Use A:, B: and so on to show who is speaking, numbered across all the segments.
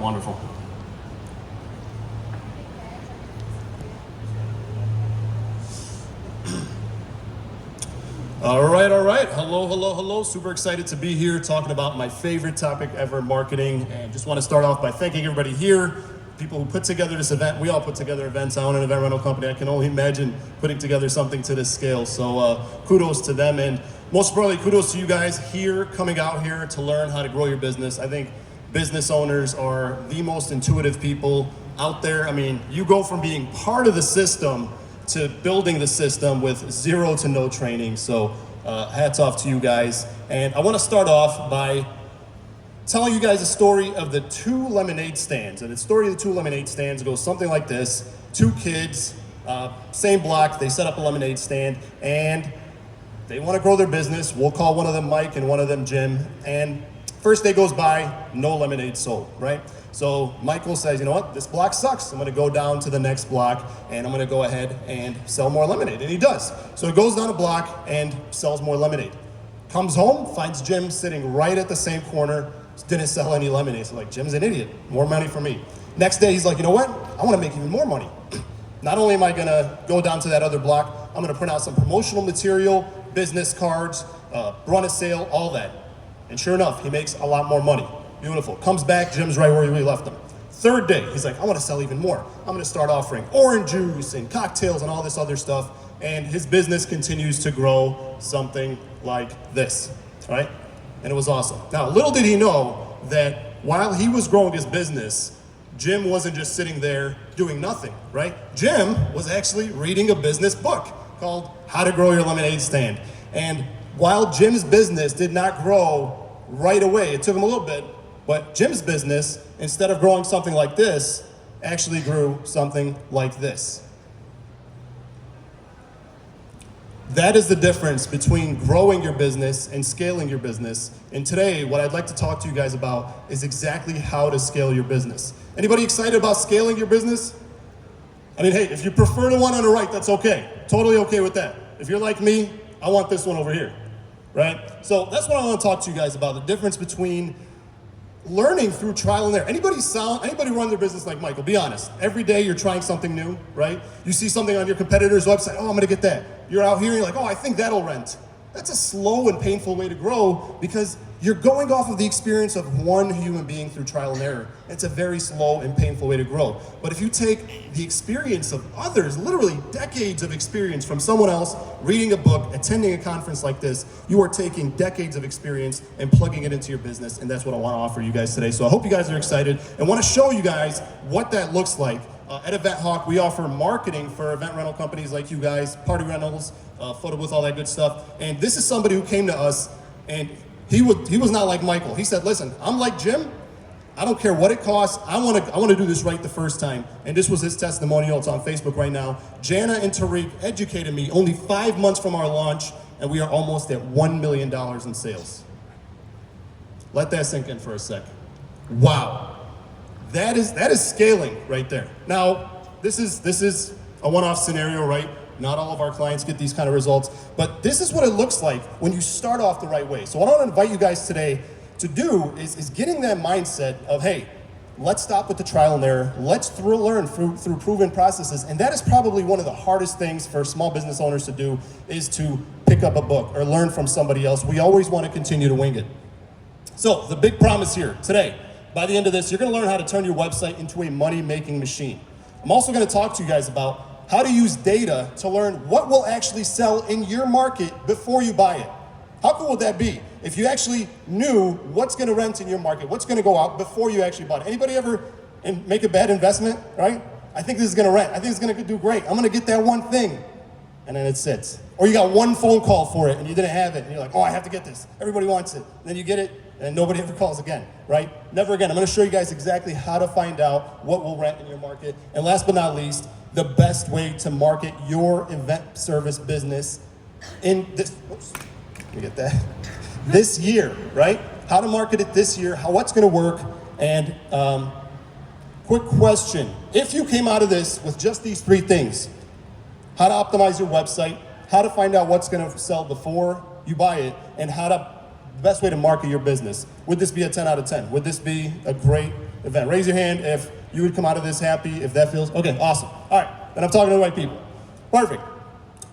A: Wonderful. All right. Hello. Super excited to be here talking about my favorite topic ever, marketing. And just want to start off by thanking everybody here, people who put together this event. We all put together events. I own an event rental company. I can only imagine putting together something to this scale. So kudos to them. And most importantly, kudos to you guys here, coming out here to learn how to grow your business. I think business owners are the most intuitive people out there. I mean, you go from being part of the system to building the system with zero to no training. So hats off to you guys. And I want to start off by telling you guys a story of the 2 lemonade stands. And the story of the 2 lemonade stands goes something like this. 2 kids, same block, they set up a lemonade stand and they want to grow their business. We'll call one of them Mike and one of them Jim. And first day goes by, no lemonade sold, right? So Michael says, you know what, this block sucks. I'm gonna go down to the next block and I'm gonna go ahead and sell more lemonade. And he does. So he goes down a block and sells more lemonade. Comes home, finds Jim sitting right at the same corner, didn't sell any lemonade. So like, Jim's an idiot, more money for me. Next day, he's like, you know what, I wanna make even more money. Not only am I gonna go down to that other block, I'm gonna print out some promotional material, business cards, run a sale, all that. And sure enough, he makes a lot more money. Beautiful. Comes back, Jim's right where we left him. Third day, he's like, I want to sell even more. I'm going to start offering orange juice and cocktails and all this other stuff. And his business continues to grow something like this, right? And it was awesome. Now, little did he know that while he was growing his business, Jim wasn't just sitting there doing nothing, right? Jim was actually reading a business book called How to Grow Your Lemonade Stand. And while Jim's business did not grow right away, it took him a little bit, but Jim's business, instead of growing something like this, actually grew something like this. That is the difference between growing your business and scaling your business. And today, what I'd like to talk to you guys about is exactly how to scale your business. Anybody excited about scaling your business? I mean, hey, if you prefer the one on the right, that's okay. Totally okay with that. If you're like me, I want this one over here, right? So that's what I want to talk to you guys about, the difference between learning through trial and error. Anybody run their business like Michael? Be honest. Every day you're trying something new, right? You see something on your competitor's website, oh, I'm gonna get that. You're out here and you're like, oh, I think that'll rent. That's a slow and painful way to grow because you're going off of the experience of one human being through trial and error. It's a very slow and painful way to grow. But if you take the experience of others, literally decades of experience from someone else, reading a book, attending a conference like this, you are taking decades of experience and plugging it into your business, and that's what I want to offer you guys today. So I hope you guys are excited and want to show you guys what that looks like. At Event Hawk, we offer marketing for event rental companies like you guys, party rentals, photo booth, all that good stuff. And this is somebody who came to us, and he was not like Michael. He said, listen, I'm like Jim. I don't care what it costs. I want to do this right the first time. And this was his testimonial. It's on Facebook right now. Jana and Tariq educated me only 5 months from our launch, and we are almost at $1 million in sales. Let that sink in for a sec. Wow. That is scaling right there. Now, this is a one-off scenario, right? Not all of our clients get these kind of results, but this is what it looks like when you start off the right way. So what I want to invite you guys today to do is getting that mindset of, hey, let's stop with the trial and error. Let's learn through proven processes. And that is probably one of the hardest things for small business owners to do, is to pick up a book or learn from somebody else. We always want to continue to wing it. So the big promise here today, by the end of this, you're going to learn how to turn your website into a money-making machine. I'm also going to talk to you guys about how to use data to learn what will actually sell in your market before you buy it. How cool would that be if you actually knew what's going to rent in your market, what's going to go out before you actually bought it? Anybody ever make a bad investment, right? I think this is going to rent. I think it's going to do great. I'm going to get that one thing. And then it sits. Or you got one phone call for it and you didn't have it. And you're like, oh, I have to get this. Everybody wants it. And then you get it and nobody ever calls again, right? Never again. I'm going to show you guys exactly how to find out what will rent in your market. And last but not least, the best way to market your event service business in this, whoops, let me get that, this year, right? How to market it this year, what's going to work. And quick question, if you came out of this with just these 3 things, how to optimize your website, how to find out what's going to sell before you buy it, and the best way to market your business, would this be a 10 out of 10? Would this be a great event. Raise your hand if you would come out of this happy, if that feels, okay, awesome. All right, then I'm talking to the right people. Perfect.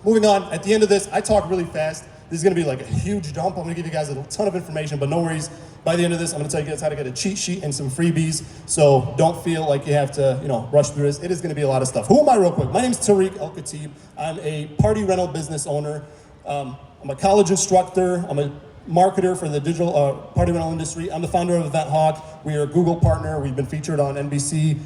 A: Moving on, at the end of this, I talk really fast. This is gonna be like a huge dump. I'm gonna give you guys a ton of information, but no worries. By the end of this, I'm gonna tell you guys how to get a cheat sheet and some freebies, so don't feel like you have to, rush through this. It is gonna be a lot of stuff. Who am I real quick? My name's Tariq Elkhatib. I'm a party rental business owner. I'm a college instructor. I'm a marketer for the digital party rental industry. I'm the founder of Event Hawk. We are a Google partner. We've been featured on NBC,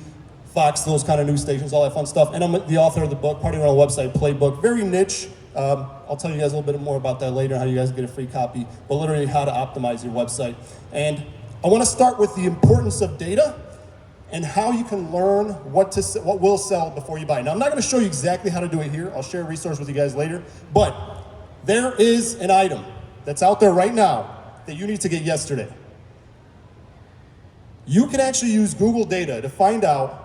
A: Fox, those kind of news stations, all that fun stuff. And I'm the author of the book, Party Rental Website Playbook. Very niche. I'll tell you guys a little bit more about that later, how you guys get a free copy, but literally how to optimize your website. And I want to start with the importance of data and how you can learn what will sell before you buy. Now, I'm not going to show you exactly how to do it here. I'll share a resource with you guys later, but there is an item that's out there right now that you need to get yesterday. You can actually use Google data to find out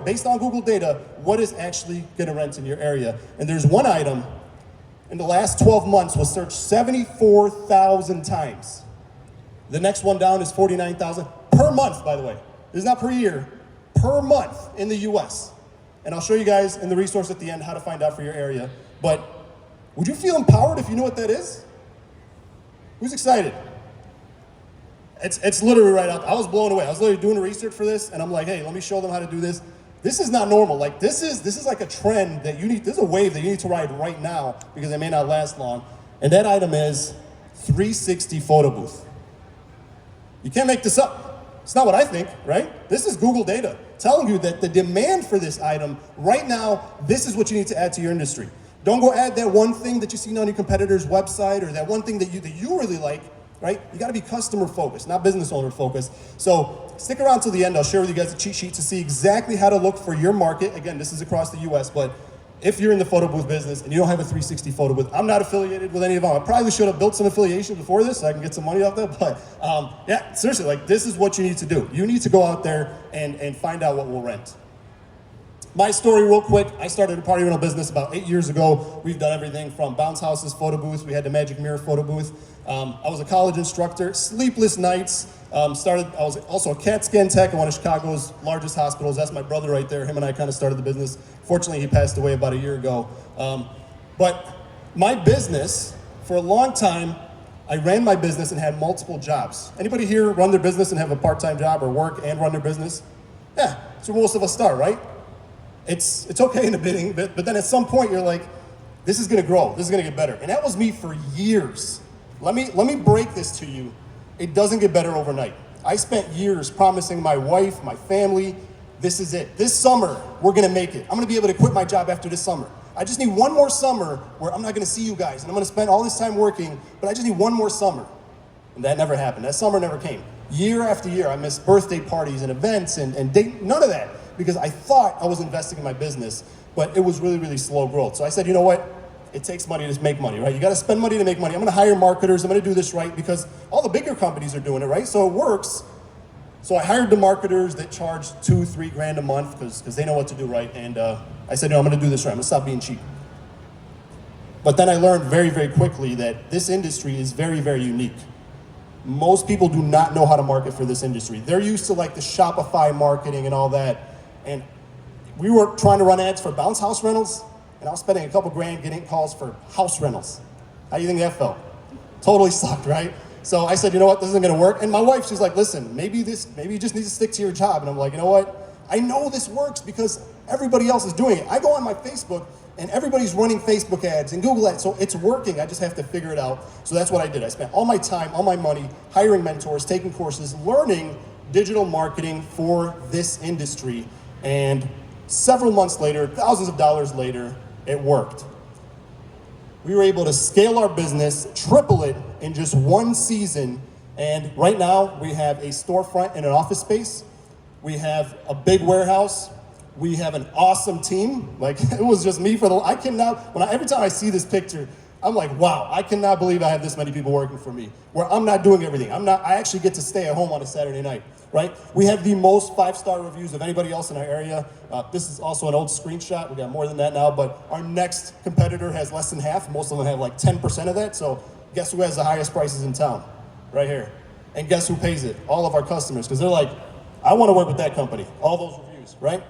A: based on Google data, what is actually going to rent in your area. And there's one item in the last 12 months was searched 74,000 times. The next one down is 49,000 per month, by the way. This is not per year, per month in the US. And I'll show you guys in the resource at the end how to find out for your area. But would you feel empowered if you knew what that is? Who's excited? It's literally right out. I was blown away. I was literally doing the research for this, and I'm like, hey, let me show them how to do this. This is not normal. Like this is like a trend that you need. This is a wave that you need to ride right now because it may not last long. And that item is 360 photo booth. You can't make this up. It's not what I think, right? This is Google data telling you that the demand for this item right now. This is what you need to add to your industry. Don't go add that one thing that you see on your competitor's website or that one thing that you really like. Right? You got to be customer focused, not business owner focused. So stick around till the end. I'll share with you guys a cheat sheet to see exactly how to look for your market. Again, this is across the US, but if you're in the photo booth business and you don't have a 360 photo booth, I'm not affiliated with any of them. I probably should have built some affiliation before this so I can get some money off that. But yeah, seriously, like this is what you need to do. You need to go out there and find out what will rent. My story real quick, I started a party rental business about 8 years ago. We've done everything from bounce houses, photo booths. We had the Magic Mirror photo booth. I was a college instructor, sleepless nights. I was also a CAT scan tech at one of Chicago's largest hospitals. That's my brother right there. Him and I kind of started the business. Fortunately, he passed away about a year ago. But my business, for a long time, I ran my business and had multiple jobs. Anybody here run their business and have a part-time job or work and run their business? Yeah, that's where most of us start, right? It's okay in the beginning, but then at some point you're like, this is gonna grow, this is gonna get better. And that was me for years. Let me break this to you. It doesn't get better overnight. I spent years promising my wife, my family, this is it. This summer, we're gonna make it. I'm gonna be able to quit my job after this summer. I just need one more summer where I'm not gonna see you guys and I'm gonna spend all this time working, but I just need one more summer. And that never happened. That summer never came. Year after year, I missed birthday parties and events and date, none of that. Because I thought I was investing in my business, but it was really, really slow growth. So I said, you know what? It takes money to make money, right? You gotta spend money to make money. I'm gonna hire marketers, I'm gonna do this right because all the bigger companies are doing it, right? So it works. So I hired the marketers that charge $2-3 grand a month because they know what to do right. And I said, no, I'm gonna do this right. I'm gonna stop being cheap. But then I learned very, very quickly that this industry is very, very unique. Most people do not know how to market for this industry. They're used to like the Shopify marketing and all that. And we were trying to run ads for bounce house rentals, and I was spending a couple grand getting calls for house rentals. How do you think that felt? Totally sucked, right? So I said, you know what, this isn't gonna work. And my wife, she's like, listen, maybe you just need to stick to your job. And I'm like, you know what? I know this works because everybody else is doing it. I go on my Facebook and everybody's running Facebook ads and Google ads, so it's working. I just have to figure it out. So that's what I did. I spent all my time, all my money, hiring mentors, taking courses, learning digital marketing for this industry. And several months later, thousands of dollars later, it worked. We were able to scale our business, triple it in just one season. And right now we have a storefront and an office space. We have a big warehouse. We have an awesome team. Like it was just me every time I see this picture, I'm like, wow, I cannot believe I have this many people working for me, where I'm not doing everything. I actually get to stay at home on a Saturday night, right? We have the most 5-star reviews of anybody else in our area. This is also an old screenshot. We got more than that now, but our next competitor has less than half. Most of them have like 10% of that. So guess who has the highest prices in town? Right here. And guess who pays it? All of our customers, because they're like, I want to work with that company. All those reviews, right?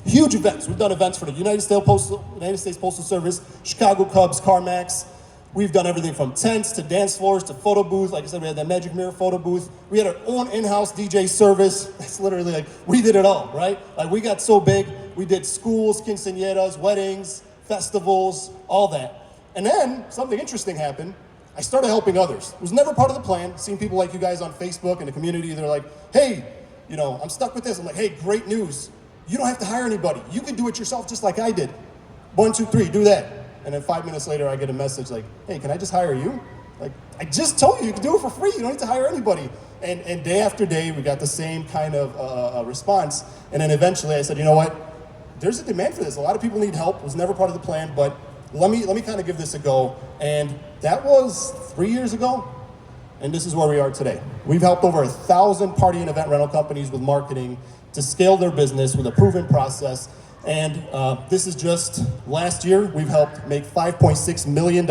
A: Huge events. We've done events for the United States Postal Service, Chicago Cubs, CarMax. We've done everything from tents to dance floors to photo booths. Like I said, we had that Magic Mirror photo booth. We had our own in-house DJ service. It's literally like, we did it all, right? Like we got so big, we did schools, quinceañeras, weddings, festivals, all that. And then something interesting happened. I started helping others. It was never part of the plan. Seeing people like you guys on Facebook and the community, they're like, hey, you know, I'm stuck with this. I'm like, hey, great news. You don't have to hire anybody. You can do it yourself just like I did. 1, 2, 3, do that. And then 5 minutes later, I get a message like, hey, can I just hire you? Like, I just told you, you can do it for free. You don't need to hire anybody. And day after day, we got the same kind of response. And then eventually I said, you know what? There's a demand for this. A lot of people need help. It was never part of the plan, but let me kind of give this a go. And that was 3 years ago. And this is where we are today. We've helped over 1,000 party and event rental companies with marketing to scale their business with a proven process. And this is just last year, we've helped make $5.6 million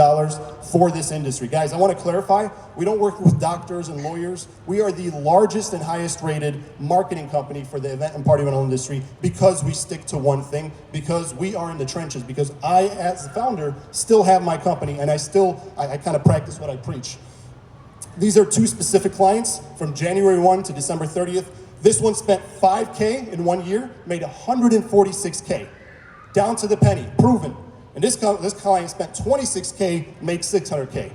A: for this industry. Guys, I want to clarify, we don't work with doctors and lawyers. We are the largest and highest rated marketing company for the event and party rental industry because we stick to one thing, because we are in the trenches, because I, as the founder, still have my company and I kind of practice what I preach. These are 2 specific clients from January 1 to December 30th. This one spent $5K in 1 year, made $146K, down to the penny, proven. And this client spent $26K, made $600K.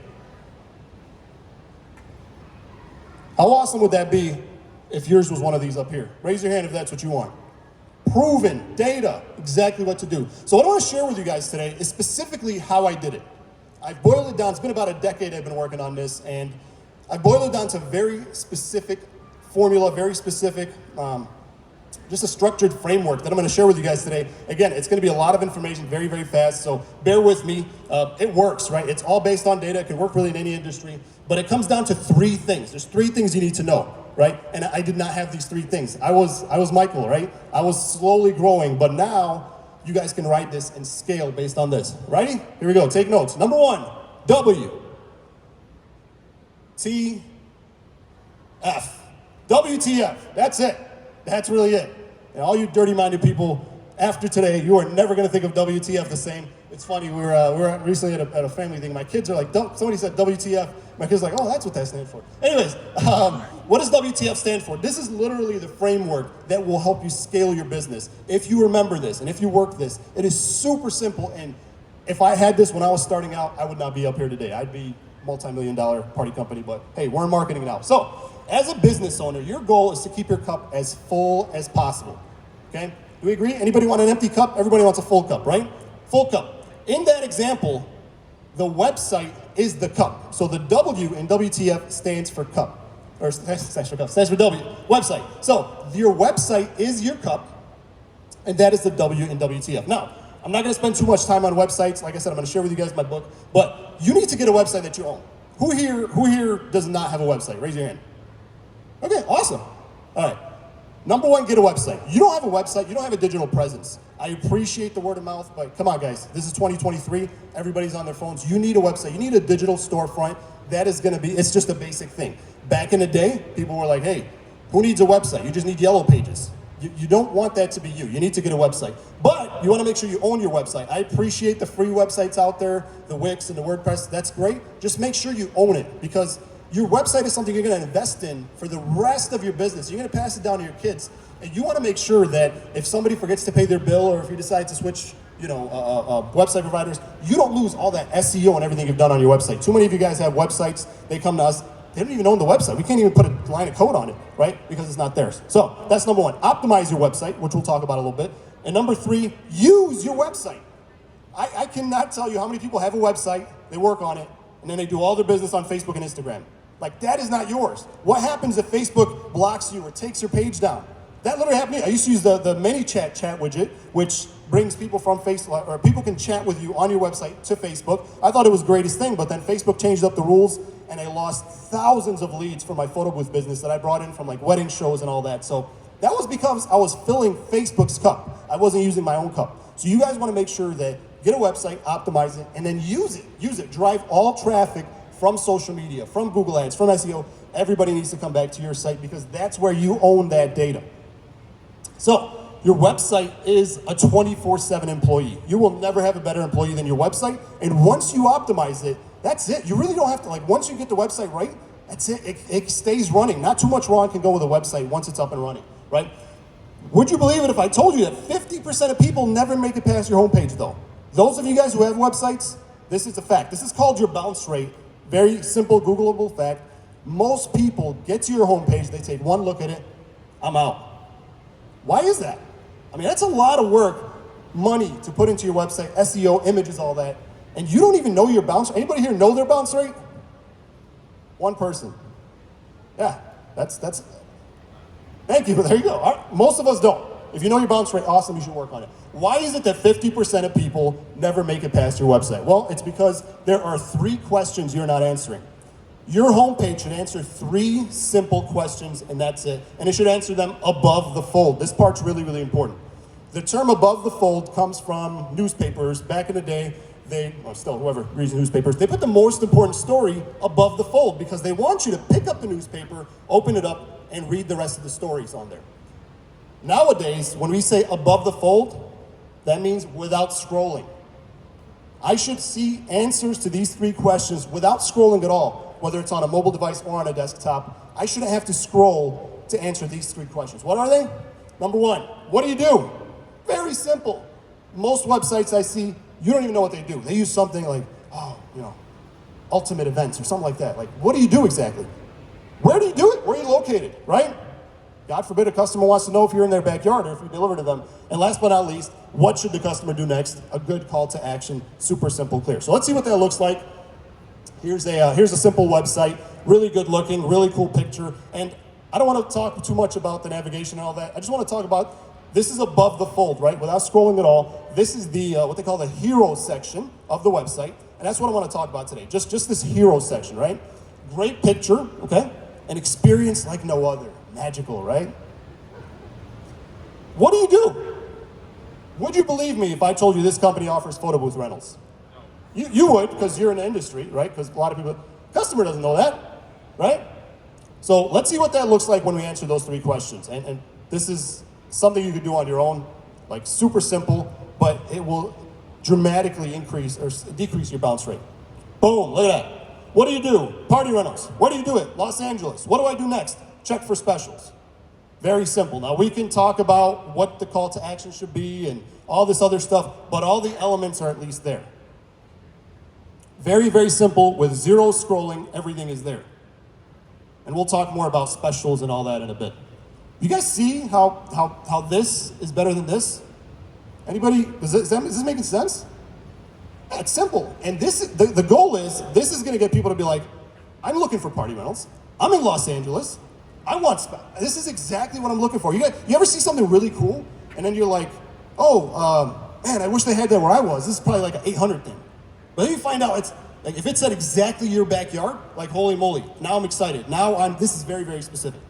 A: How awesome would that be if yours was one of these up here? Raise your hand if that's what you want. Proven, data, exactly what to do. So what I want to share with you guys today is specifically how I did it. I've boiled it down, it's been about a decade I've been working on this, and I boiled it down to very specific formula, very specific, just a structured framework that I'm going to share with you guys today. Again, it's going to be a lot of information very, very fast, so bear with me. It works, right? It's all based on data. It can work really in any industry, but it comes down to 3 things. There's 3 things you need to know, right? And I did not have these 3 things. I was Michael, right? I was slowly growing, but now you guys can write this and scale based on this. Ready? Here we go. Take notes. Number 1, W. T. F. WTF, that's it. That's really it. And all you dirty-minded people, after today, you are never gonna think of WTF the same. It's funny, we were recently at a family thing. My kids are like, somebody said WTF. My kids are like, oh, that's what that stands for. Anyways, what does WTF stand for? This is literally the framework that will help you scale your business. If you remember this and if you work this, it is super simple. And if I had this when I was starting out, I would not be up here today. I'd be multi-million-dollar party company, but hey, we're in marketing now. So, as a business owner, your goal is to keep your cup as full as possible, okay? Do we agree? Anybody want an empty cup? Everybody wants a full cup, right? Full cup. In that example, the website is the cup. So the W in WTF stands for cup, or stands for W, website. So your website is your cup, and that is the W in WTF. Now, I'm not gonna spend too much time on websites. Like I said, I'm gonna share with you guys my book, but you need to get a website that you own. Who here does not have a website? Raise your hand. Okay, awesome. All right. Number 1, get a website. You don't have a website, you don't have a digital presence. I appreciate the word of mouth, but come on guys, this is 2023, everybody's on their phones. You need a website, you need a digital storefront. That is gonna be, it's just a basic thing. Back in the day, people were like, hey, who needs a website? You just need yellow pages. You don't want that to be you. You need to get a website. But you want to make sure you own your website. I appreciate the free websites out there, the Wix and the WordPress. That's great. Just make sure you own it, because your website is something you're going to invest in for the rest of your business. You're going to pass it down to your kids. And you want to make sure that if somebody forgets to pay their bill, or if you decide to switch, website providers, you don't lose all that SEO and everything you've done on your website. Too many of you guys have websites. They come to us. They don't even own the website. We can't even put a line of code on it, right? Because it's not theirs. So that's number 1. Optimize your website, which we'll talk about a little bit. And number 3, use your website. I cannot tell you how many people have a website, they work on it, and then they do all their business on Facebook and Instagram. Like, that is not yours. What happens if Facebook blocks you or takes your page down? That literally happened to me. I used to use the ManyChat chat widget, which brings people from Facebook, or people can chat with you on your website to Facebook. I thought it was the greatest thing, but then Facebook changed up the rules, and I lost thousands of leads for my photo booth business that I brought in from like wedding shows and all that. So that was because I was filling Facebook's cup. I wasn't using my own cup. So you guys want to make sure that get a website, optimize it, and then use it. Use it. Drive all traffic from social media, from Google Ads, from SEO, everybody needs to come back to your site because that's where you own that data. So, your website is a 24/7 employee. You will never have a better employee than your website. And once you optimize it, that's it. You really don't have to, like, once you get the website right, that's it. It stays running. Not too much wrong can go with a website once it's up and running, right? Would you believe it if I told you that 50% of people never make it past your homepage, though? Those of you guys who have websites, this is a fact. This is called your bounce rate. Very simple, Googleable fact. Most people get to your homepage, they take one look at it, I'm out. Why is that? I mean, that's a lot of work, money to put into your website, SEO, images, all that, and you don't even know your bounce rate. Anybody here know their bounce rate? One person. Yeah, that's. Thank you, there you go. All right. Most of us don't. If you know your bounce rate, awesome, you should work on it. Why is it that 50% of people never make it past your website? Well, it's because there are 3 questions you're not answering. Your homepage should answer 3 simple questions, and that's it. And it should answer them above the fold. This part's really, really important. The term above the fold comes from newspapers. Back in the day, whoever reads newspapers, they put the most important story above the fold because they want you to pick up the newspaper, open it up, and read the rest of the stories on there. Nowadays, when we say above the fold, that means without scrolling. I should see answers to these 3 questions without scrolling at all, whether it's on a mobile device or on a desktop. I shouldn't have to scroll to answer these 3 questions. What are they? Number 1, what do you do? Very simple. Most websites I see, you don't even know what they do. They use something like, ultimate events or something like that. Like, what do you do exactly? Where do you do it? Where are you located, right? God forbid a customer wants to know if you're in their backyard or if you deliver to them. And last but not least, what should the customer do next? A good call to action, super simple, clear. So let's see what that looks like. Here's a simple website, really good looking, really cool picture. And I don't want to talk too much about the navigation and all that. I just want to talk about, this is above the fold, right? Without scrolling at all. This is the, what they call the hero section of the website. And that's what I want to talk about today. Just this hero section, right? Great picture, okay? An experience like no other. Magical, right? What do you do? Would you believe me if I told you this company offers photo booth rentals? You would, because you're in the industry, right? Because a lot of people, customer doesn't know that, right? So let's see what that looks like when we answer those 3 questions. And this is something you could do on your own, like super simple, but it will dramatically increase or decrease your bounce rate. Boom, look at that. What do you do? Party rentals. Where do you do it? Los Angeles. What do I do next? Check for specials. Very simple. Now we can talk about what the call to action should be and all this other stuff, but all the elements are at least there. Very, very simple with 0 scrolling, everything is there. And we'll talk more about specials and all that in a bit. You guys see how this is better than this? Anybody, is this making sense? Yeah, it's simple. And the goal is, this is gonna get people to be like, I'm looking for party rentals. I'm in Los Angeles. This is exactly what I'm looking for. You ever see something really cool, and then you're like, man, I wish they had that where I was. This is probably like an 800 thing. But then you find out it's like, if it said exactly your backyard, like holy moly, now I'm excited. This is very, very specific.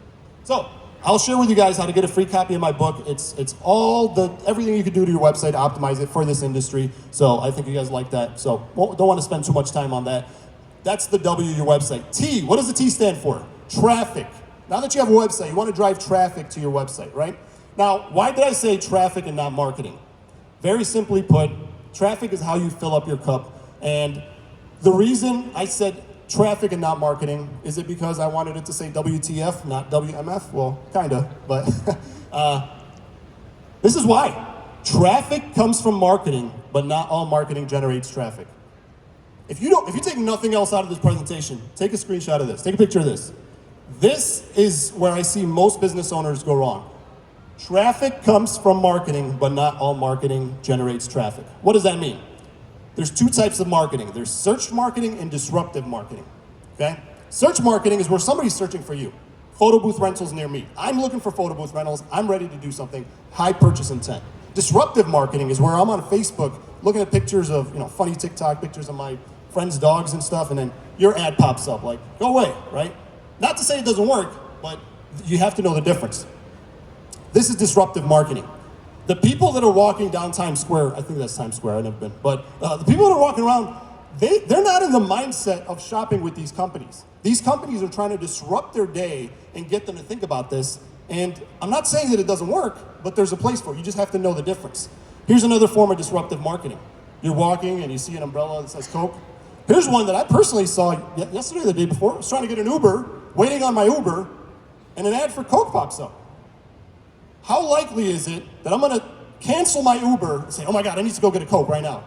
A: So I'll share with you guys how to get a free copy of my book. It's everything you can do to your website to optimize it for this industry. So I think you guys like that. So don't want to spend too much time on that. That's the W, your website. T, what does the T stand for? Traffic. Now that you have a website, you want to drive traffic to your website, right? Now, why did I say traffic and not marketing? Very simply put, traffic is how you fill up your cup. And the reason I said traffic and not marketing is it because I wanted it to say WTF, not WMF? Well, kinda, but this is why. Traffic comes from marketing, but not all marketing generates traffic. If you take nothing else out of this presentation, take a screenshot of this, take a picture of this. This is where I see most business owners go wrong. Traffic comes from marketing, but not all marketing generates traffic. What does that mean? There's 2 types of marketing. There's search marketing and disruptive marketing, okay? Search marketing is where somebody's searching for you. Photo booth rentals near me. I'm looking for photo booth rentals. I'm ready to do something. High purchase intent. Disruptive marketing is where I'm on Facebook looking at pictures of, funny TikTok pictures of my friends' dogs and stuff, and then your ad pops up like, go away, right? Not to say it doesn't work, but you have to know the difference. This is disruptive marketing. The people that are walking down Times Square, I think that's Times Square, I've never been, but the people that are walking around, they're not in the mindset of shopping with these companies. These companies are trying to disrupt their day and get them to think about this. And I'm not saying that it doesn't work, but there's a place for it. You just have to know the difference. Here's another form of disruptive marketing. You're walking and you see an umbrella that says Coke. Here's one that I personally saw yesterday or the day before. I was trying to get an Uber, waiting on my Uber, and an ad for Coke pops up. How likely is it that I'm gonna cancel my Uber and say, oh my God, I need to go get a Coke right now,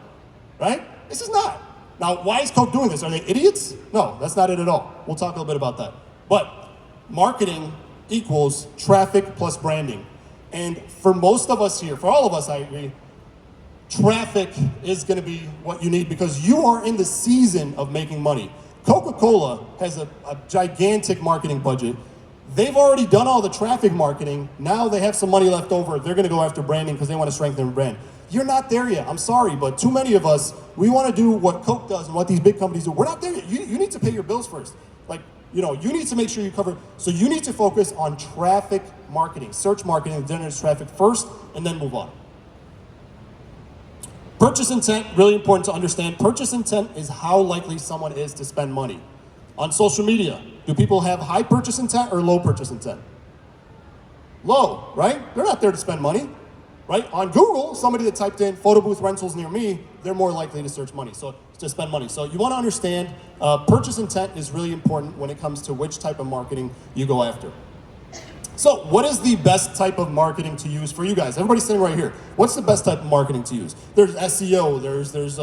A: right? This is not. Now, why is Coke doing this? Are they idiots? No, that's not it at all. We'll talk a little bit about that. But marketing equals traffic plus branding. And for most of us here, for all of us, I agree, traffic is gonna be what you need because you are in the season of making money. Coca-Cola has a gigantic marketing budget. They've already done all the traffic marketing. Now they have some money left over. They're gonna go after branding because they want to strengthen their brand. You're not there yet. I'm sorry, but too many of us, we want to do what Coke does and what these big companies do. We're not there yet. You need to pay your bills first. Like, you need to make sure you cover. So you need to focus on traffic marketing, search marketing that generates traffic first, and then move on. Purchase intent, really important to understand. Purchase intent is how likely someone is to spend money. On social media, do people have high purchase intent or low purchase intent? Low, right? They're not there to spend money, right? On Google, somebody that typed in photo booth rentals near me, they're more likely to search money, so to spend money. So you want to understand purchase intent is really important when it comes to which type of marketing you go after. So what is the best type of marketing to use for you guys? Everybody sitting right here. What's the best type of marketing to use? There's SEO, there's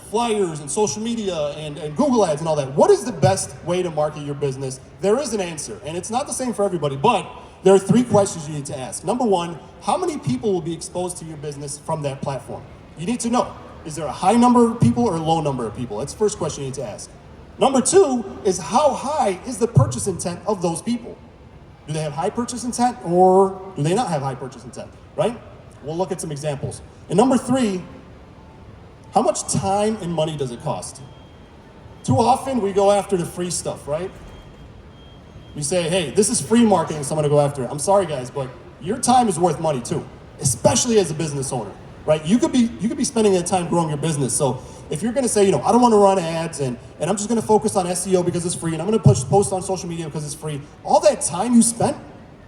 A: flyers and social media and Google ads and all that. What is the best way to market your business? There is an answer, and it's not the same for everybody, but there are 3 questions you need to ask. Number 1, how many people will be exposed to your business from that platform? You need to know, is there a high number of people or a low number of people? That's the first question you need to ask. Number 2 is how high is the purchase intent of those people? Do they have high purchase intent or do they not have high purchase intent, right? We'll look at some examples. And number 3, how much time and money does it cost? Too often we go after the free stuff, right? We say, hey, this is free marketing, so I'm gonna go after it. I'm sorry guys, but your time is worth money too, especially as a business owner, right? You could be spending that time growing your business. So if you're gonna say, I don't wanna run ads and I'm just gonna focus on SEO because it's free and I'm gonna post on social media because it's free, all that time you spent,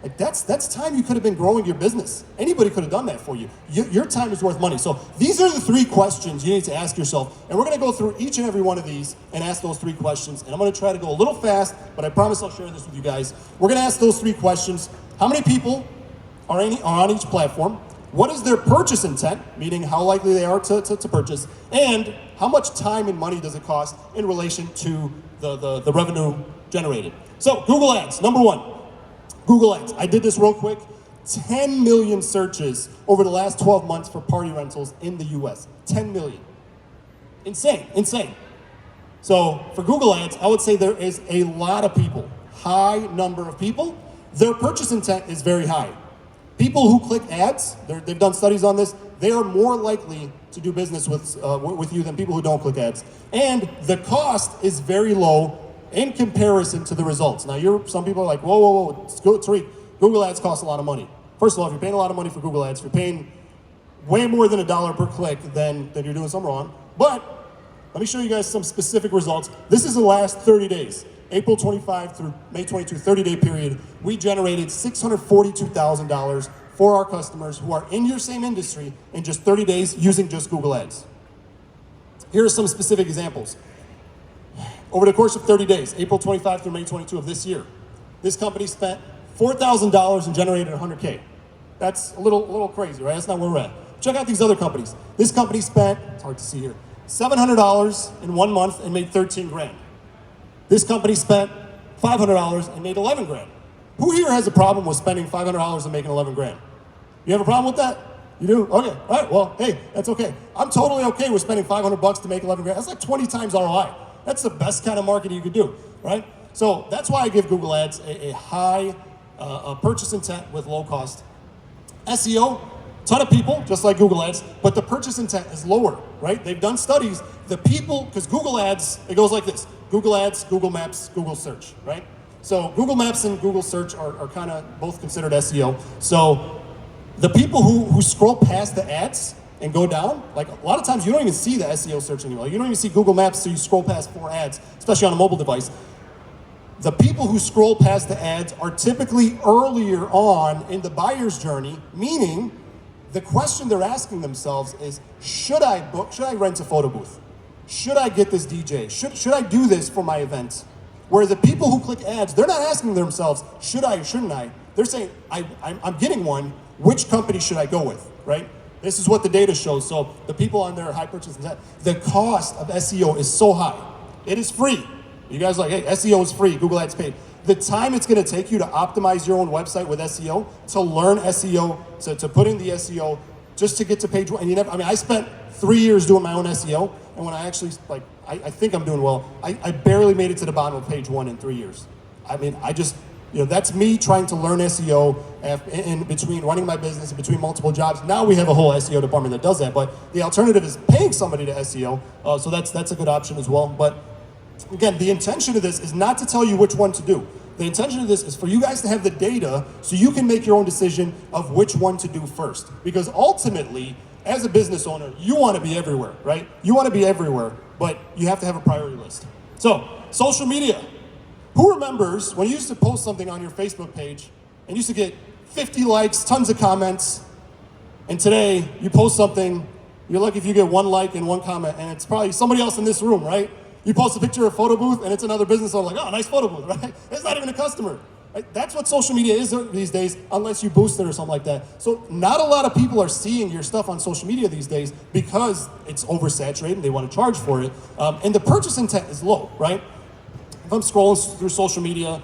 A: like that's time you could have been growing your business. Anybody could have done that for you. Your time is worth money. So these are the 3 questions you need to ask yourself. And we're gonna go through each and every one of these and ask those 3 questions. And I'm gonna try to go a little fast, but I promise I'll share this with you guys. We're gonna ask those 3 questions. How many people are on each platform? What is their purchase intent, meaning how likely they are to purchase, and how much time and money does it cost in relation to the revenue generated? So Google Ads, number 1. Google Ads, I did this real quick. 10 million searches over the last 12 months for party rentals in the US. 10 million. Insane. So for Google Ads, I would say there is a lot of people, high number of people. Their purchase intent is very high. People who click ads, they've done studies on this, they are more likely to do business with you than people who don't click ads. And the cost is very low in comparison to the results. Now, some people are like, whoa, Tariq, Google ads cost a lot of money. First of all, if you're paying a lot of money for Google ads, if you're paying way more than $1 per click, then you're doing something wrong. But let me show you guys some specific results. This is the last 30 days. April 25 through May 22, 30-day period, we generated $642,000 for our customers who are in your same industry in just 30 days using just Google Ads. Here are some specific examples. Over the course of 30 days, April 25 through May 22 of this year, this company spent $4,000 and generated $100K. That's a little crazy, right? That's not where we're at. Check out these other companies. This company spent, it's hard to see here, $700 in 1 month and made 13 grand. This company spent $500 and made 11 grand. Who here has a problem with spending $500 and making 11 grand? You have a problem with that? You do? Okay, all right, well, hey, that's okay. I'm totally okay with spending $500 to make 11 grand. That's like 20 times ROI. That's the best kind of marketing you could do, right? So that's why I give Google Ads a high purchase intent with low cost. SEO, ton of people, just like Google Ads, but the purchase intent is lower, right? They've done studies. The people, because Google Ads, it goes like this. Google Ads, Google Maps, Google Search, right? So Google Maps and Google Search are kind of both considered SEO. So the people who scroll past the ads, and go down, like a lot of times you don't even see the SEO search anymore. You don't even see Google Maps, so you scroll past 4 ads, especially on a mobile device. The people who scroll past the ads are typically earlier on in the buyer's journey, meaning the question they're asking themselves is, should I rent a photo booth? Should I get this DJ? Should I do this for my event? Where the people who click ads, they're not asking themselves, should I or shouldn't I? They're saying, I'm getting one, which company should I go with, right? This is what the data shows. So the people on there, high purchase intent, the cost of SEO is so high. It is free. You guys are like, hey, SEO is free, Google Ads paid. The time it's gonna take you to optimize your own website with SEO, to learn SEO, to put in the SEO, just to get to page 1. And I spent 3 years doing my own SEO, and when I actually, I think I'm doing well, I barely made it to the bottom of page 1 in 3 years. That's me trying to learn SEO in between running my business, in between multiple jobs. Now we have a whole SEO department that does that, but the alternative is paying somebody to SEO, so that's a good option as well. But again, the intention of this is not to tell you which one to do. The intention of this is for you guys to have the data so you can make your own decision of which one to do first. Because ultimately, as a business owner, you want to be everywhere, right? You want to be everywhere, but you have to have a priority list. So, social media. Who remembers when you used to post something on your Facebook page and you used to get 50 likes, tons of comments, and today you post something, you're lucky if you get 1 like and 1 comment, and it's probably somebody else in this room, right? You post a picture of a photo booth and it's another business owner, like, oh, nice photo booth, right? It's not even a customer. Right? That's what social media is these days, unless you boost it or something like that. So not a lot of people are seeing your stuff on social media these days because it's oversaturated and they want to charge for it. And the purchase intent is low, right? If I'm scrolling through social media,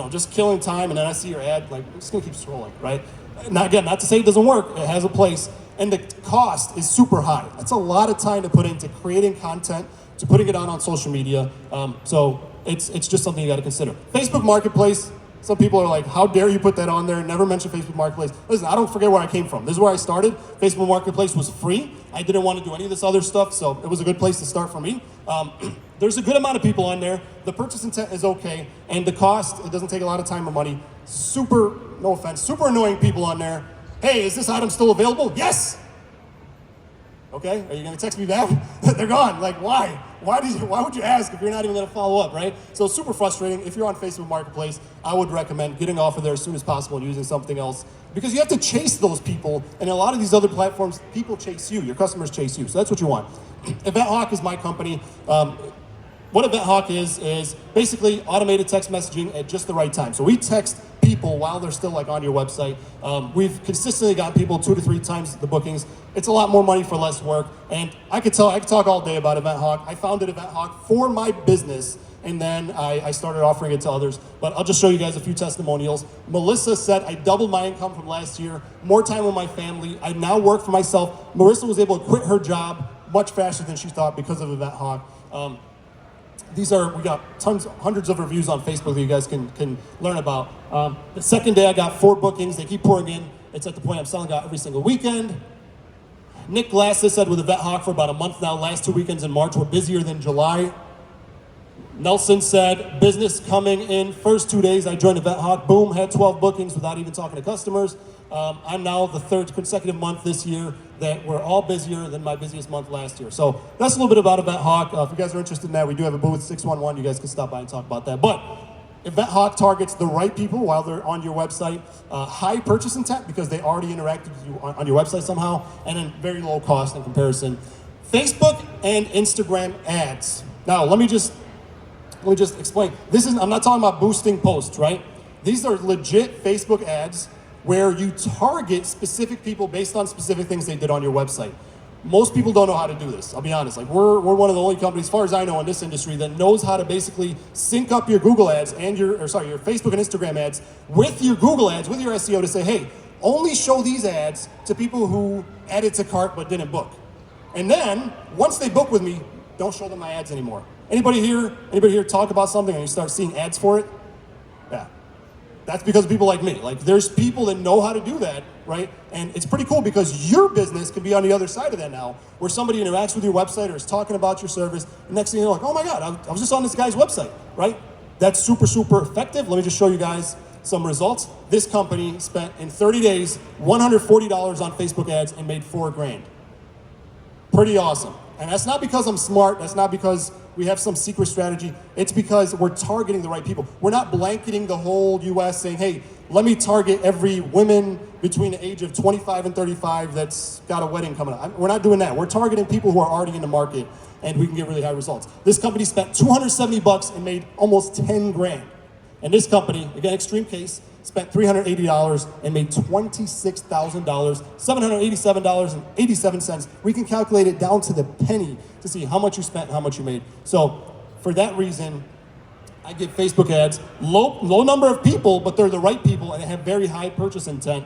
A: just killing time, and then I see your ad, I'm just gonna keep scrolling, right? Now again, not to say it doesn't work, it has a place, and the cost is super high. That's a lot of time to put into creating content, to putting it on social media. So it's just something you gotta consider. Facebook Marketplace, some people are like, how dare you put that on there? Never mention Facebook Marketplace. Listen, I don't forget where I came from. This is where I started. Facebook Marketplace was free. I didn't want to do any of this other stuff, so it was a good place to start for me. There's a good amount of people on there. The purchase intent is okay, and the cost, it doesn't take a lot of time or money. Super, no offense, super annoying people on there. Hey, is this item still available? Yes! Okay, are you gonna text me back? They're gone, like why? Why would you ask if you're not even gonna follow up, right? So super frustrating. If you're on Facebook Marketplace, I would recommend getting off of there as soon as possible and using something else, because you have to chase those people, and a lot of these other platforms, people chase you, your customers chase you, so that's what you want. EventHawk is my company. What EventHawk is basically automated text messaging at just the right time. So we text people while they're still on your website. We've consistently got people 2 to 3 times the bookings. It's a lot more money for less work. And I could talk all day about EventHawk. I founded EventHawk for my business, and then I started offering it to others. But I'll just show you guys a few testimonials. Melissa said, I doubled my income from last year, more time with my family. I now work for myself. Marissa was able to quit her job much faster than she thought because of EventHawk. We got hundreds of reviews on Facebook that you guys can learn about. The second day I got 4 bookings, they keep pouring in. It's at the point I'm selling out every single weekend. Nick Glasses said with EventHawk for about a month now, last 2 weekends in March were busier than July. Nelson said, business coming in, first 2 days I joined EventHawk, boom, had 12 bookings without even talking to customers. I'm now the 3rd consecutive month this year that we're all busier than my busiest month last year. So that's a little bit about EventHawk. If you guys are interested in that, we do have a booth 611. You guys can stop by and talk about that. But EventHawk targets the right people while they're on your website. High purchase intent because they already interacted with you on your website somehow, and then very low cost in comparison. Facebook and Instagram ads. Now let me just explain. I'm not talking about boosting posts, right? These are legit Facebook ads where you target specific people based on specific things they did on your website. Most people don't know how to do this, I'll be honest. We're one of the only companies, as far as I know, in this industry that knows how to basically sync up your Google ads and your Facebook and Instagram ads with your Google ads, with your SEO to say, hey, only show these ads to people who added to cart but didn't book. And then, once they book with me, don't show them my ads anymore. Anybody here talk about something and you start seeing ads for it? Yeah. That's because of people like me. There's people that know how to do that, right? And it's pretty cool because your business could be on the other side of that now, where somebody interacts with your website or is talking about your service, and next thing you know, oh my God, I was just on this guy's website, right? That's super, super effective. Let me just show you guys some results. This company spent, in 30 days, $140 on Facebook ads and made $4 grand. Pretty awesome. And that's not because I'm smart, that's not because we have some secret strategy, it's because we're targeting the right people. We're not blanketing the whole US saying, hey, let me target every woman between the age of 25 and 35 that's got a wedding coming up. We're not doing that. We're targeting people who are already in the market and we can get really high results. This company spent 270 bucks and made almost 10 grand. And this company, again, extreme case, spent $380 and made $26,000, $787.87. We can calculate it down to the penny to see how much you spent and how much you made. So for that reason, I give Facebook ads, low number of people, but they're the right people and they have very high purchase intent.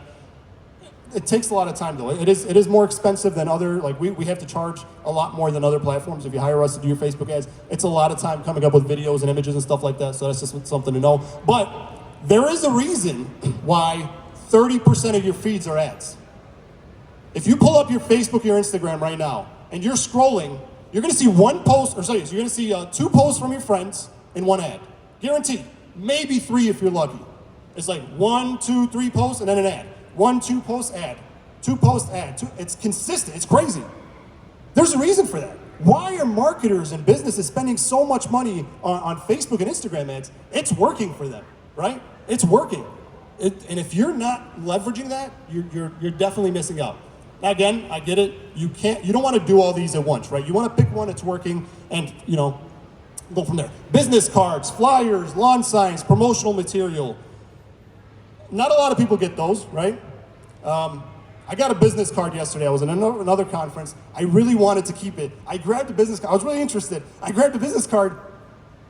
A: It takes a lot of time though. It is more expensive than other, like we have to charge a lot more than other platforms. If you hire us to do your Facebook ads, it's a lot of time coming up with videos and images and stuff like that. So that's just something to know. But there is a reason why 30% of your feeds are ads. If you pull up your Facebook or your Instagram right now and you're scrolling, you're gonna see one post, or sorry, you're gonna see 2 posts from your friends and 1 ad. Guaranteed. Maybe 3 if you're lucky. It's like 1, 2, 3 posts and then an ad. 1, 2 post ad. 2 post ad. It's consistent. It's crazy. There's a reason for that. Why are marketers and businesses spending so much money on Facebook and Instagram ads? It's working for them, right? It's working. And if you're not leveraging that, you're definitely missing out. Now again, I get it. You don't want to do all these at once, right? You want to pick one that's working and, go from there. Business cards, flyers, lawn signs, promotional material. Not a lot of people get those, right? I got a business card yesterday. I was in another conference. I really wanted to keep it. I grabbed a business card. I was really interested. I grabbed a business card.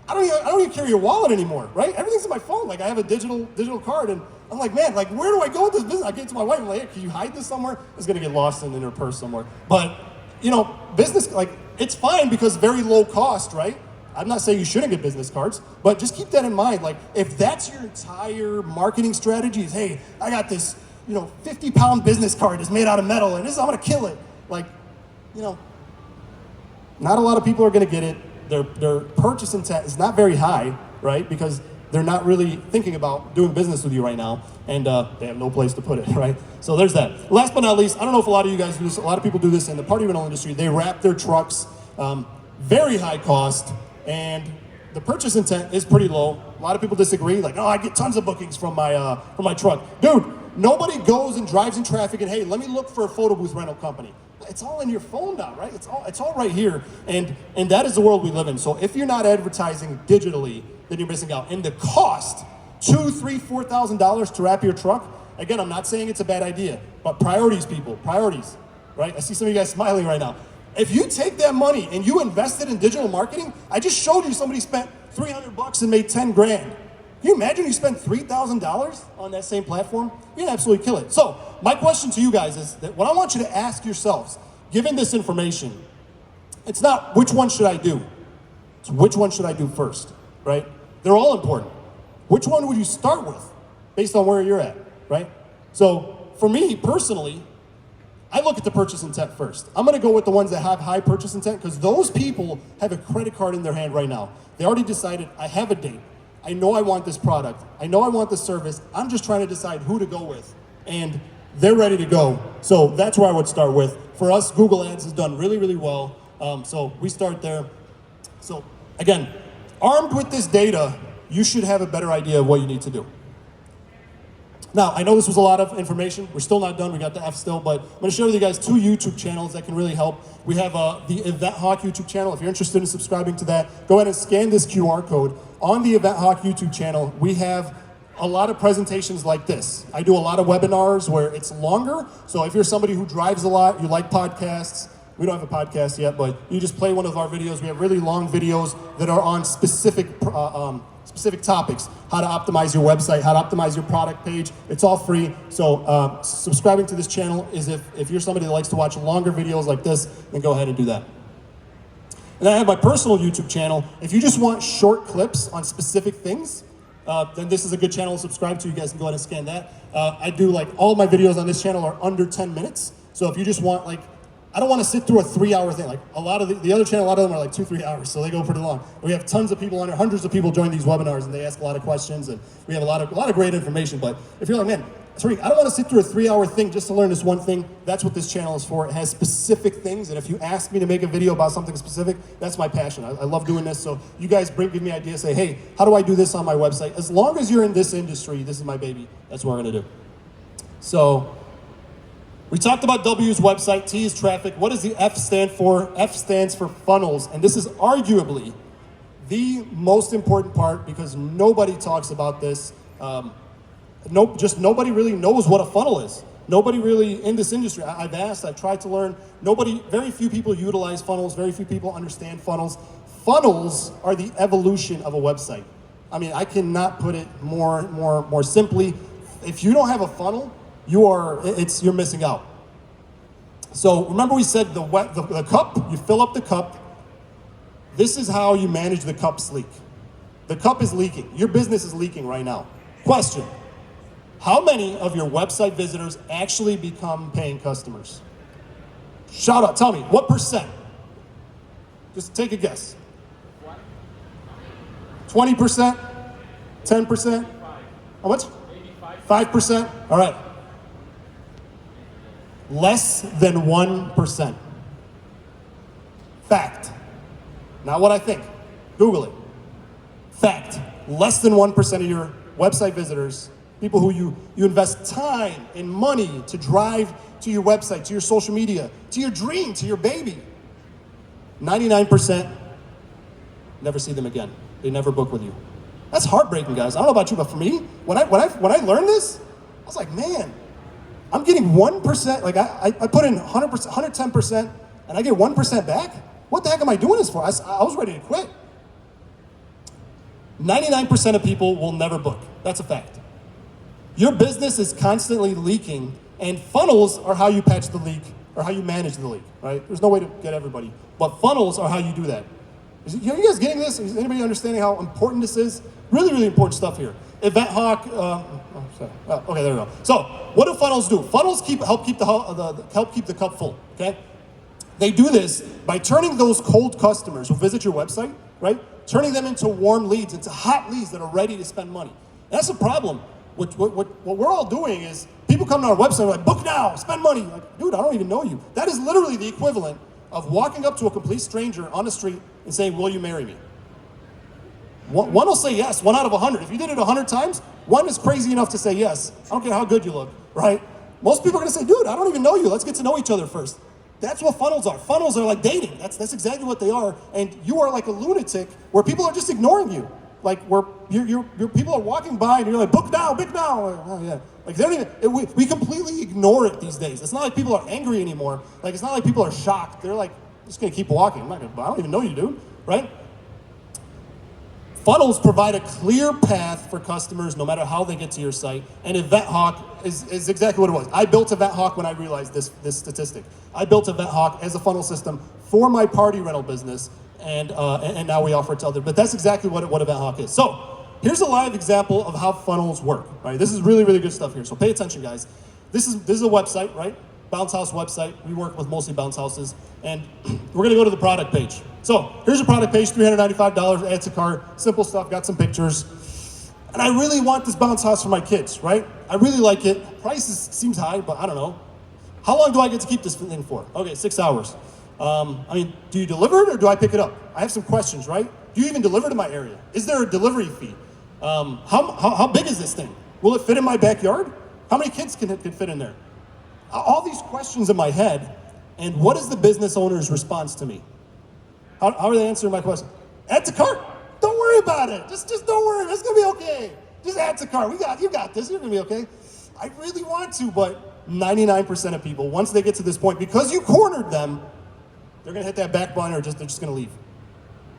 A: I don't even carry a wallet anymore, right? Everything's in my phone. Like I have a digital card, and I'm like, man, like where do I go with this business? I get to my wife, I'm like, hey, can you hide this somewhere? It's gonna get lost in her purse somewhere. But business, like it's fine because very low cost, right? I'm not saying you shouldn't get business cards, but just keep that in mind. Like if that's your entire marketing strategy is, hey, I got this, 50-pound business card that's made out of metal and I'm gonna kill it. Like, not a lot of people are gonna get it. Their purchase intent is not very high, right? Because they're not really thinking about doing business with you right now, and they have no place to put it, right? So there's that. Last but not least, I don't know if a lot of you guys do this, a lot of people do this in the party rental industry. They wrap their trucks, very high cost, and the purchase intent is pretty low. A lot of people disagree, like, I get tons of bookings from my truck. Dude, nobody goes and drives in traffic and, hey, let me look for a photo booth rental company. It's all in your phone now, right? It's all right here, and that is the world we live in. So if you're not advertising digitally, then you're missing out. And the cost, $2,000, $3,000, $4,000 to wrap your truck. Again, I'm not saying it's a bad idea, but priorities, people, priorities, right? I see some of you guys smiling right now. If you take that money and you invest it in digital marketing, I just showed you somebody spent $300 and made 10 grand. Can you imagine you spend $3,000 on that same platform? You're gonna absolutely kill it. So my question to you guys is that what I want you to ask yourselves, given this information, it's not which one should I do, it's which one should I do first, right? They're all important. Which one would you start with based on where you're at, right? So for me personally, I look at the purchase intent first. I'm gonna go with the ones that have high purchase intent because those people have a credit card in their hand right now. They already decided, I have a date. I know I want this product. I know I want this service. I'm just trying to decide who to go with. And they're ready to go. So that's where I would start with. For us, Google Ads has done really, really well. So we start there. So again, armed with this data, you should have a better idea of what you need to do. Now, I know this was a lot of information. We're still not done. We got the F still, but I'm going to share with you guys 2 YouTube channels that can really help. We have the Event Hawk YouTube channel. If you're interested in subscribing to that, go ahead and scan this QR code. On the Event Hawk YouTube channel, we have a lot of presentations like this. I do a lot of webinars where it's longer. So if you're somebody who drives a lot, you like podcasts, we don't have a podcast yet, but you just play one of our videos. We have really long videos that are on specific topics, how to optimize your website, how to optimize your product page. It's all free. So subscribing to this channel is if you're somebody that likes to watch longer videos like this, then go ahead and do that. And then I have my personal YouTube channel. If you just want short clips on specific things, then this is a good channel to subscribe to. You guys can go ahead and scan that. I do all my videos on this channel are under 10 minutes. So if you just want I don't want to sit through a 3-hour thing. Like a lot of the other channel, a lot of them are 2-3 hours, so they go pretty long. We have tons of people on there, hundreds of people join these webinars, and they ask a lot of questions, and we have a lot of great information. But if you're like, man, Tariq, I don't want to sit through a 3-hour thing just to learn this one thing. That's what this channel is for. It has specific things, and if you ask me to make a video about something specific, that's my passion. I love doing this, so you guys give me ideas, say, hey, how do I do this on my website? As long as you're in this industry, this is my baby. That's what we're going to do. So, we talked about W's website, T is traffic. What does the F stand for? F stands for funnels, and this is arguably the most important part because nobody talks about this. Nobody really knows what a funnel is. Nobody really in this industry. I've asked, I've tried to learn. Very few people utilize funnels. Very few people understand funnels. Funnels are the evolution of a website. I mean, I cannot put it more simply. If you don't have a funnel, you're missing out. So remember we said the cup, you fill up the cup. This is how you manage the cup's leak. The cup is leaking. Your business is leaking right now. Question. How many of your website visitors actually become paying customers? Shout out, tell me, what percent? Just take a guess. 20%? 10%? How much? 5%? All right. Less than 1%. Fact. Not what I think. Google it. Fact. Less than 1% of your website visitors, people who you invest time and money to drive to your website, to your social media, to your dream, to your baby. 99% never see them again. They never book with you. That's heartbreaking, guys. I don't know about you, but for me, when I learned this, I was like, man, I'm getting 1%. Like I put in 100%, 110%, and I get 1% back. What the heck am I doing this for? I was ready to quit. 99% of people will never book. That's a fact. Your business is constantly leaking, and funnels are how you patch the leak or how you manage the leak, right? There's no way to get everybody, but funnels are how you do that. Are you guys getting this? Is anybody understanding how important this is? Really, really important stuff here. Event Hawk, okay, there we go. So, what do funnels do? Funnels help keep the cup full, okay? They do this by turning those cold customers who visit your website, right? Turning them into warm leads, into hot leads that are ready to spend money. That's a problem. What we're all doing is people come to our website like, book now, spend money. Like, dude, I don't even know you. That is literally the equivalent of walking up to a complete stranger on the street and saying, will you marry me? One will say yes, 1 out of 100. If you did it 100 times, one is crazy enough to say yes. I don't care how good you look, right? Most people are gonna say, dude, I don't even know you. Let's get to know each other first. That's what funnels are. Funnels are like dating. That's exactly what they are. And you are like a lunatic where people are just ignoring you. Like where your people are walking by and you're like, book now, book now. Like, oh yeah. Like they don't even, we completely ignore it these days. It's not like people are angry anymore. Like it's not like people are shocked. They're like, just gonna keep walking. I don't even know you, dude, right? Funnels provide a clear path for customers no matter how they get to your site. And Event Hawk is exactly what it was. I built Event Hawk when I realized this statistic. I built Event Hawk as a funnel system for my party rental business, and now we offer it to others. But that's exactly what Event Hawk is. So here's a live example of how funnels work. Right? This is really, really good stuff here. So pay attention, guys. This is a website, right? Bounce house website. We work with mostly bounce houses, and we're gonna go to the product page. So here's a product page, $395, add to cart, simple stuff, got some pictures. And I really want this bounce house for my kids, right? I really like it. Price seems high, but I don't know. How long do I get to keep this thing for? Okay, 6 hours. I mean, do you deliver it or do I pick it up? I have some questions, right? Do you even deliver to my area? Is there a delivery fee? How big is this thing? Will it fit in my backyard? How many kids can fit in there? All these questions in my head, and what is the business owner's response to me? How are they answering my question? Add to cart. Don't worry about it. Just don't worry. It's gonna be okay. Just add to cart. You got this. You're gonna be okay. I really want to, but 99% of people, once they get to this point, because you cornered them, they're gonna hit that back button or they're just gonna leave.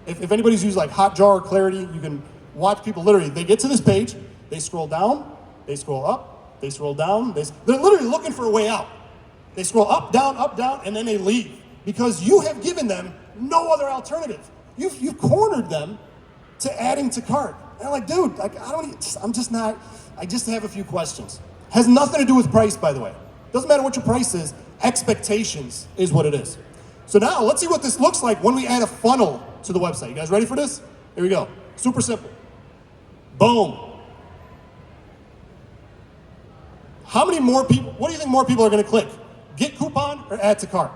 A: If anybody's used like Hotjar or Clarity, you can watch people literally. They get to this page, they scroll down, they scroll up, they scroll down. They're literally looking for a way out. They scroll up, down, and then they leave because you have given them no other alternative. You've cornered them to adding to cart. And I'm like, dude, like I just have a few questions. Has nothing to do with price, by the way. Doesn't matter what your price is, expectations is what it is. So now let's see what this looks like when we add a funnel to the website. You guys ready for this? Here we go. Super simple. Boom. How many more people, what do you think more people are gonna click? Get coupon or add to cart?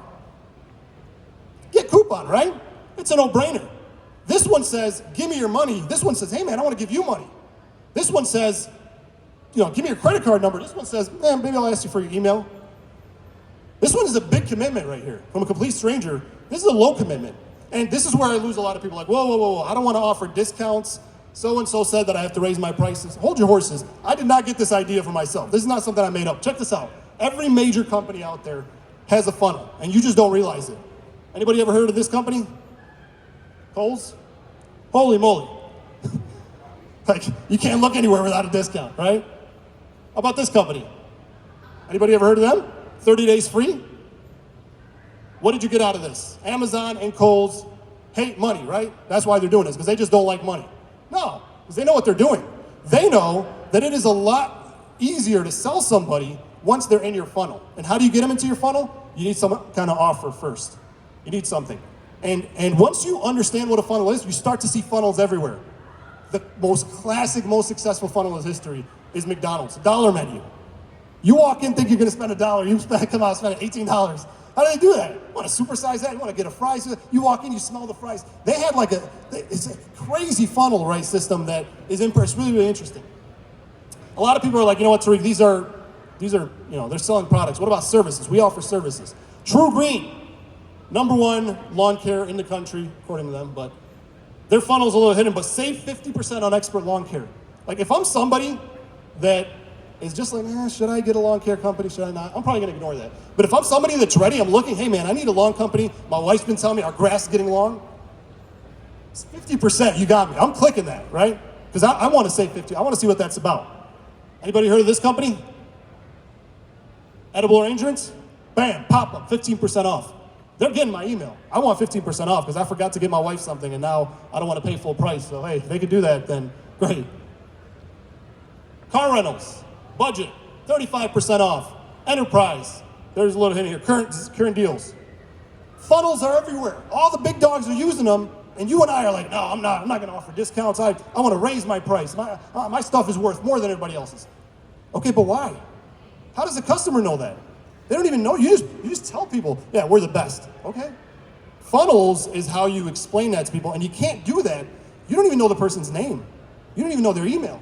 A: Get coupon, right? It's a no-brainer. This one says, give me your money. This one says, hey man, I wanna give you money. This one says, give me your credit card number. This one says, man, maybe I'll ask you for your email. This one is a big commitment right here. From a complete stranger, this is a low commitment. And this is where I lose a lot of people like, whoa, I don't wanna offer discounts. So-and-so said that I have to raise my prices. Hold your horses. I did not get this idea for myself. This is not something I made up. Check this out. Every major company out there has a funnel, and you just don't realize it. Anybody ever heard of this company? Kohl's? Holy moly. Like, you can't look anywhere without a discount, right? How about this company? Anybody ever heard of them? 30 days free? What did you get out of this? Amazon and Kohl's hate money, right? That's why they're doing this, because they just don't like money. No, because they know what they're doing. They know that it is a lot easier to sell somebody once they're in your funnel. And how do you get them into your funnel? You need some kind of offer first. You need something. And once you understand what a funnel is, you start to see funnels everywhere. The most classic, most successful funnel in history is McDonald's, dollar menu. You walk in, think you're gonna spend $1, you come out spending $18. How do they do that? You wanna supersize that? You wanna get a fries? You walk in, you smell the fries. They had it's a crazy funnel, right, system that is really, really interesting. A lot of people are like, you know what, Tariq, these are, they're selling products. What about services? We offer services. True Green, #1 lawn care in the country, according to them, but their funnel's a little hidden, but save 50% on expert lawn care. Like, if I'm somebody that is just like, should I get a lawn care company, should I not? I'm probably gonna ignore that. But if I'm somebody that's ready, I'm looking, hey man, I need a lawn company. My wife's been telling me our grass is getting long. It's 50%, you got me. I'm clicking that, right? Because I wanna save 50, I wanna see what that's about. Anybody heard of this company? Edible arrangements? Bam, pop up, 15% off. They're getting my email. I want 15% off because I forgot to get my wife something and now I don't want to pay full price. So hey, if they could do that, then great. Car rentals, budget, 35% off. Enterprise, there's a little hint here, current deals. Funnels are everywhere. All the big dogs are using them, and you and I are like, no, I'm not gonna offer discounts. I want to raise my price. My stuff is worth more than everybody else's. Okay, but why? How does the customer know that? They don't even know. You just tell people, yeah, we're the best. Okay. Funnels is how you explain that to people, and you can't do that. You don't even know the person's name. You don't even know their email.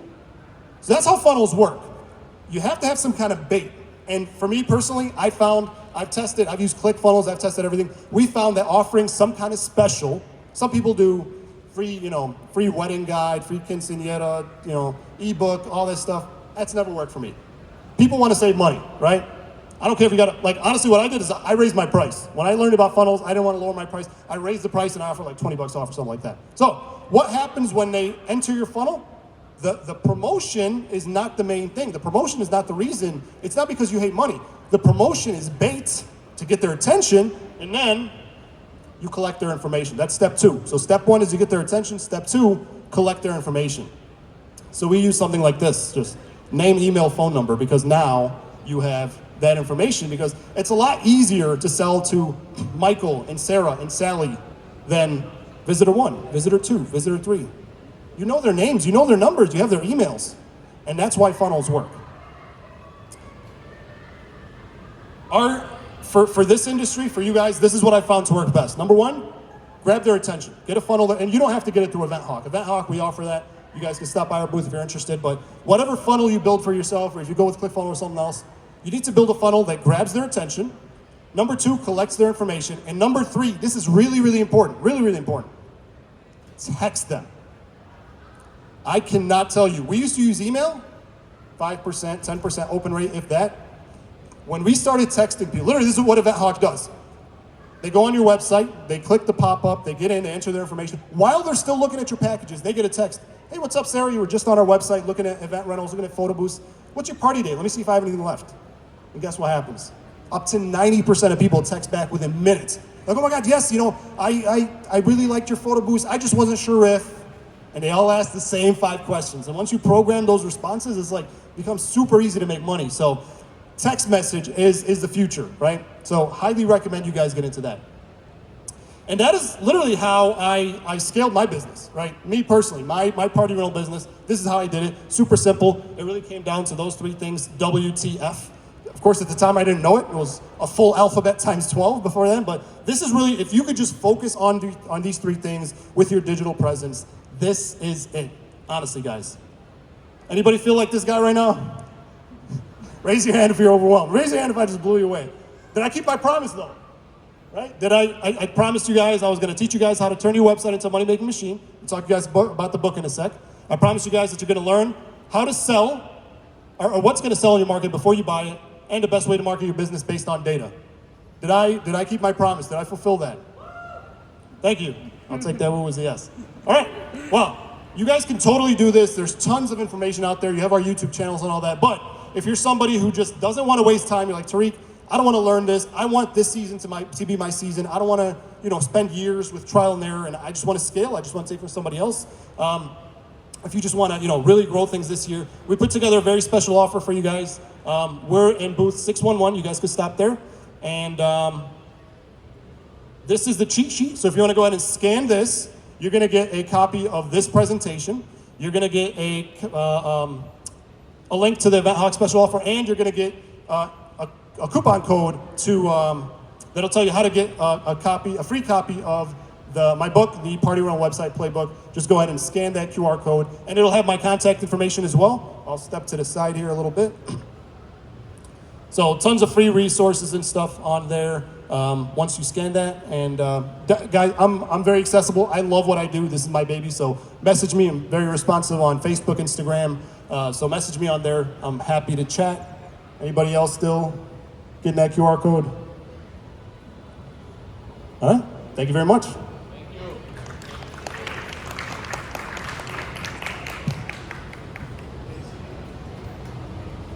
A: So that's how funnels work. You have to have some kind of bait. And for me personally, I've tested, I've used ClickFunnels, I've tested everything. We found that offering some kind of special, some people do free wedding guide, free quinceañera, ebook, all this stuff. That's never worked for me. People want to save money, right? I don't care if you got, honestly what I did is I raised my price. When I learned about funnels, I didn't want to lower my price. I raised the price and I offered like 20 bucks off or something like that. So what happens when they enter your funnel? The promotion is not the main thing. The promotion is not the reason. It's not because you hate money. The promotion is bait to get their attention, and then you collect their information. That's step 2. So step 1 is you get their attention. Step 2, collect their information. So we use something like this, just name, email, phone number, because now you have that information, because it's a lot easier to sell to Michael and Sarah and Sally than visitor 1, visitor 2, visitor 3. You know their names, you know their numbers, you have their emails. And that's why funnels work. For this industry, for you guys, this is what I found to work best. Number 1, grab their attention. Get a funnel, and you don't have to get it through EventHawk. EventHawk, we offer that. You guys can stop by our booth if you're interested, but whatever funnel you build for yourself, or if you go with ClickFunnels or something else, you need to build a funnel that grabs their attention. Number 2, collects their information. And number 3, this is really, really important, really, really important. Text them. I cannot tell you, we used to use email, 5%, 10% open rate, if that. When we started texting people, literally this is what EventHawk does. They go on your website, they click the pop-up, they get in, they enter their information. While they're still looking at your packages, they get a text. Hey, what's up, Sarah? You were just on our website looking at event rentals, looking at photo booths. What's your party date? Let me see if I have anything left. And guess what happens? Up to 90% of people text back within minutes. Like, oh my God, yes, I really liked your photo booths. I just wasn't sure if. And they all ask the same 5 questions. And once you program those responses, it's like, becomes super easy to make money. So text message is the future, right? So highly recommend you guys get into that. And that is literally how I scaled my business, right? Me personally, my party rental business, this is how I did it. Super simple. It really came down to those three things, WTF. Of course, at the time I didn't know it. It was a full alphabet times 12 before then, but this is really, if you could just focus on these three things with your digital presence, this is it. Honestly, guys. Anybody feel like this guy right now? Raise your hand if you're overwhelmed. Raise your hand if I just blew you away. Did I keep my promise though? Right? Did I promised you guys I was going to teach you guys how to turn your website into a money-making machine. I'll talk to you guys about the book in a sec. I promised you guys that you're going to learn how to sell, or what's going to sell in your market before you buy it, and the best way to market your business based on data. Did I keep my promise? Did I fulfill that? Thank you. I'll take that one as a yes. All right. Well, you guys can totally do this. There's tons of information out there. You have our YouTube channels and all that. But if you're somebody who just doesn't want to waste time, you're like, Tariq, I don't want to learn this. I want this season to be my season. I don't want to, spend years with trial and error, and I just want to scale. I just want to take from somebody else. If you just want to, really grow things this year, we put together a very special offer for you guys. We're in booth 611. You guys could stop there. And this is the cheat sheet. So if you want to go ahead and scan this, you're going to get a copy of this presentation. You're going to get a link to the Event Hawk special offer, and you're going to get a coupon code that'll tell you how to get a free copy of my book, the Party Rental Website Playbook. Just go ahead and scan that QR code, and it'll have my contact information as well. I'll step to the side here a little bit. So tons of free resources and stuff on there once you scan that. And guys, I'm very accessible. I love what I do. This is my baby. So message me. I'm very responsive on Facebook, Instagram. So message me on there. I'm happy to chat. Anybody else still getting that QR code? All right. Thank you very much.